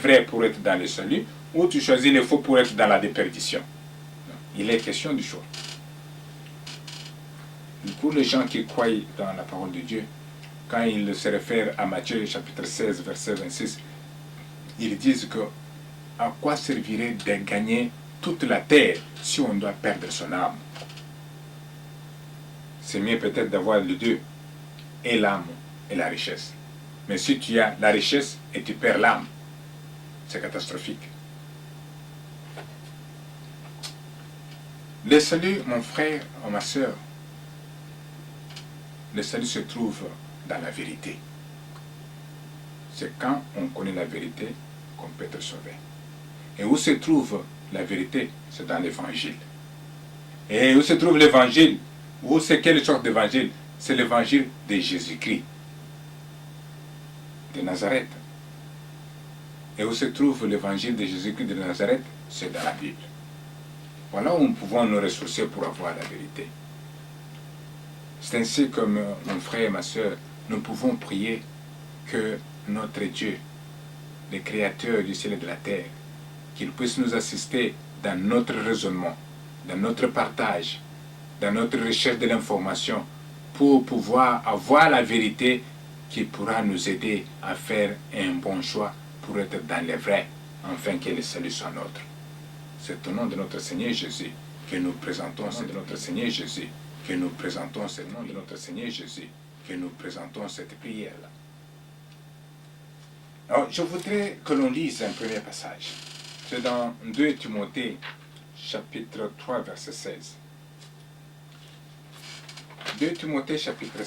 vrai pour être dans le salut, ou tu choisis le faux pour être dans la déperdition. Il est question du choix. Pour les gens qui croient dans la parole de Dieu, quand ils se réfèrent à Matthieu chapitre 16, verset 26, ils disent que à quoi servirait de gagner toute la terre si on doit perdre son âme? C'est mieux peut-être d'avoir les deux, et l'âme et la richesse. Mais si tu as la richesse et tu perds l'âme, c'est catastrophique. Le salut, mon frère ou ma soeur, le salut se trouve dans la vérité. C'est quand on connaît la vérité qu'on peut être sauvé. Et où se trouve la vérité? C'est dans l'évangile. Et où se trouve l'évangile? Où c'est quelle sorte d'évangile? C'est l'évangile de Jésus-Christ, de Nazareth. Et où se trouve l'évangile de Jésus-Christ de Nazareth? C'est dans la Bible. Voilà où nous pouvons nous ressourcer pour avoir la vérité. C'est ainsi que mon frère et ma soeur, nous pouvons prier que notre Dieu, le Créateur du ciel et de la terre, qu'il puisse nous assister dans notre raisonnement, dans notre partage, dans notre recherche de l'information, pour pouvoir avoir la vérité qui pourra nous aider à faire un bon choix pour être dans le vrai, afin que le salut soit nôtre. C'est au nom de notre Seigneur Jésus que nous présentons, c'est de notre Seigneur Jésus que nous présentons, c'est au nom de notre Seigneur Jésus que nous présentons cette prière-là. Alors, je voudrais que l'on lise un premier passage. C'est dans 2 Timothée, chapitre 3, verset 16. 2 Timothée, chapitre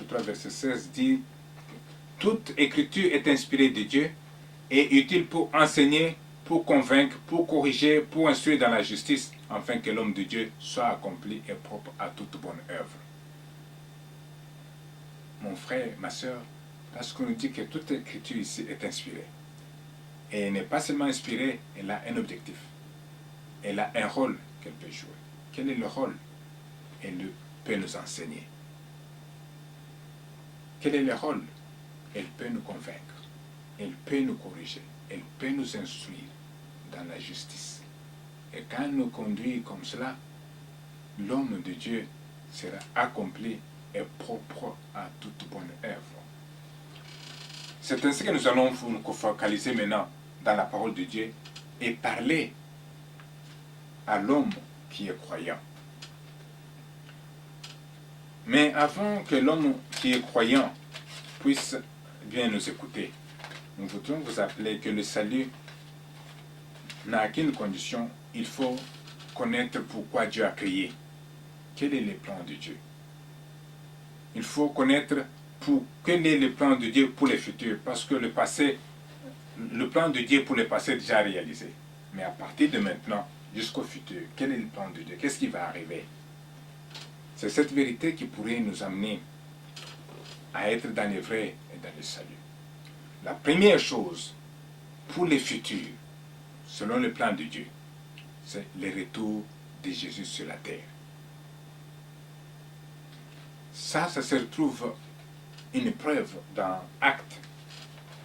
3, verset 16 dit « Toute écriture est inspirée de Dieu et utile pour enseigner, pour convaincre, pour corriger, pour instruire dans la justice, afin que l'homme de Dieu soit accompli et propre à toute bonne œuvre. » Mon frère, ma soeur, parce qu'on nous dit que toute écriture ici est inspirée. Et elle n'est pas seulement inspirée, elle a un objectif. Elle a un rôle qu'elle peut jouer. Quel est le rôle? Elle peut nous enseigner. Quel est le rôle? Elle peut nous convaincre. Elle peut nous corriger. Elle peut nous instruire dans la justice. Et quand elle nous conduit comme cela, l'homme de Dieu sera accompli et propre à toute bonne œuvre. C'est ainsi que nous allons nous focaliser maintenant dans la parole de Dieu et parler à l'homme qui est croyant. Mais avant que l'homme qui est croyant puisse bien nous écouter, nous voudrions vous appeler que le salut n'a qu'une condition, il faut connaître pourquoi Dieu a créé. Quel est le plan de Dieu? Il faut connaître quel est le plan de Dieu pour le futur, parce que le plan de Dieu pour le passé est déjà réalisé. Mais à partir de maintenant, jusqu'au futur, quel est le plan de Dieu? Qu'est-ce qui va arriver? C'est cette vérité qui pourrait nous amener à être dans le vrai et dans le salut. La première chose pour le futur, selon le plan de Dieu, c'est le retour de Jésus sur la terre. Ça se retrouve une preuve dans Actes,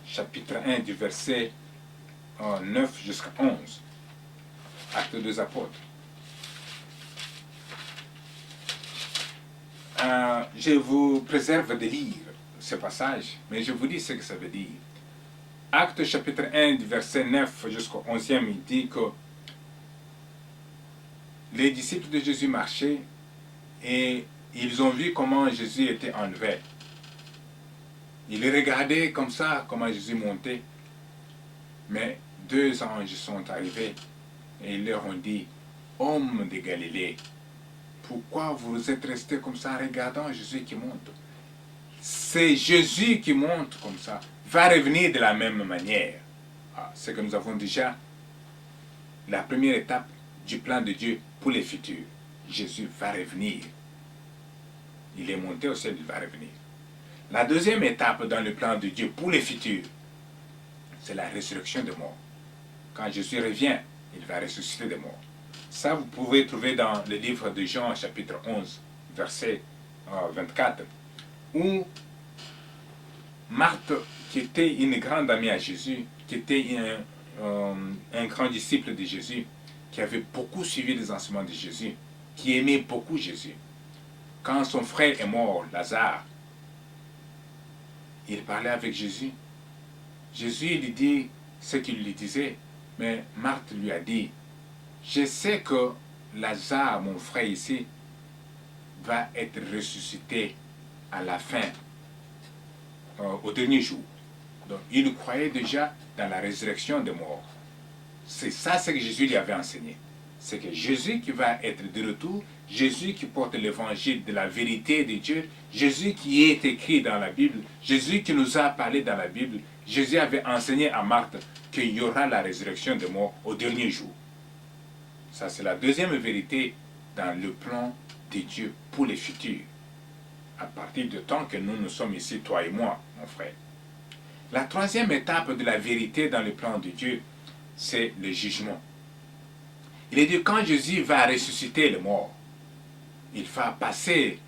chapitre 1, du verset 9 jusqu'à 11. Actes des apôtres. Je vous préserve de lire ce passage, mais je vous dis ce que ça veut dire. Actes chapitre 1, du verset 9 jusqu'au 11e, il dit que les disciples de Jésus marchaient et ils ont vu comment Jésus était enlevé. Ils regardaient comme ça, comment Jésus montait. Mais 2 anges sont arrivés et ils leur ont dit, « Hommes de Galilée, pourquoi vous êtes restés comme ça en regardant Jésus qui monte? C'est Jésus qui monte comme ça, va revenir de la même manière. » C'est que nous avons déjà la première étape du plan de Dieu pour le futur. Jésus va revenir. Il est monté au ciel, il va revenir. La deuxième étape dans le plan de Dieu pour le futur, c'est la résurrection des morts. Quand Jésus revient, il va ressusciter des morts. Ça, vous pouvez trouver dans le livre de Jean, chapitre 11, verset 24, où Marthe qui était une grande amie à Jésus, qui était un grand disciple de Jésus, qui avait beaucoup suivi les enseignements de Jésus, qui aimait beaucoup Jésus. Quand son frère est mort, Lazare, il parlait avec Jésus. Jésus lui dit ce qu'il lui disait, mais Marthe lui a dit, je sais que Lazare, mon frère ici, va être ressuscité à la fin, au dernier jour. Donc, il croyait déjà dans la résurrection des morts. C'est ça ce que Jésus lui avait enseigné. C'est que Jésus qui va être de retour, Jésus qui porte l'évangile de la vérité de Dieu, Jésus qui est écrit dans la Bible, Jésus qui nous a parlé dans la Bible, Jésus avait enseigné à Marthe qu'il y aura la résurrection des morts au dernier jour. Ça, c'est la deuxième vérité dans le plan de Dieu pour les futurs. À partir du temps que nous sommes ici, toi et moi, mon frère. La troisième étape de la vérité dans le plan de Dieu, c'est le jugement. Il est dit, quand Jésus va ressusciter les morts, il va passer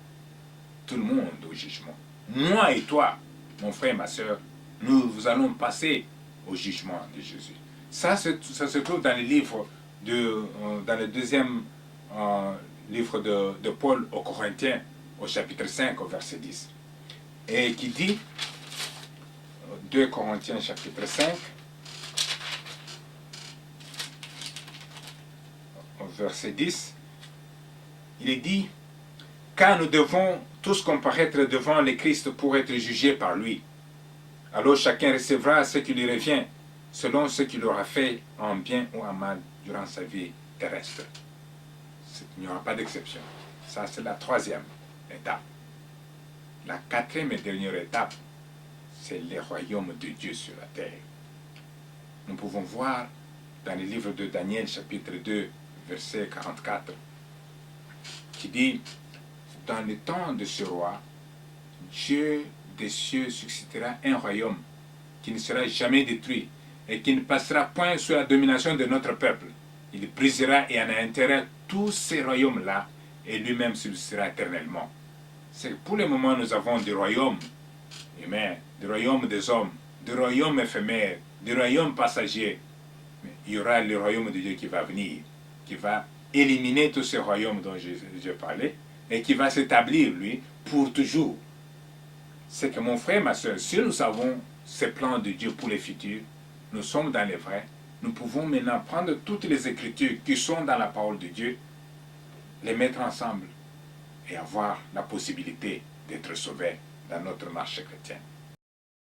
tout le monde au jugement. Moi et toi, mon frère et ma soeur, nous allons passer au jugement de Jésus. Ça se trouve dans le livre dans le deuxième livre de Paul aux Corinthiens, au chapitre 5, au verset 10. Et qui dit, 2 Corinthiens chapitre 5, au verset 10, il est dit, car nous devons tous comparaître devant le Christ pour être jugés par lui. Alors chacun recevra ce qui lui revient, selon ce qu'il aura fait en bien ou en mal durant sa vie terrestre. Il n'y aura pas d'exception. Ça, c'est la troisième étape. La quatrième et dernière étape, c'est le royaume de Dieu sur la terre. Nous pouvons voir dans le livre de Daniel, chapitre 2, verset 44, qui dit, dans le temps de ce roi, Dieu des cieux suscitera un royaume qui ne sera jamais détruit et qui ne passera point sous la domination de notre peuple. Il brisera et anéantira tous ces royaumes-là et lui-même subsistera éternellement. C'est pour le moment nous avons des royaumes humains, des royaumes des hommes, des royaumes éphémères, des royaumes passagers. Mais il y aura le royaume de Dieu qui va venir, qui va éliminer tous ces royaumes dont je parlais et qui va s'établir, lui, pour toujours. C'est que mon frère, ma soeur, si nous avons ces plans de Dieu pour les futurs, nous sommes dans les vrais, nous pouvons maintenant prendre toutes les Écritures qui sont dans la parole de Dieu, les mettre ensemble et avoir la possibilité d'être sauvés dans notre marche chrétienne.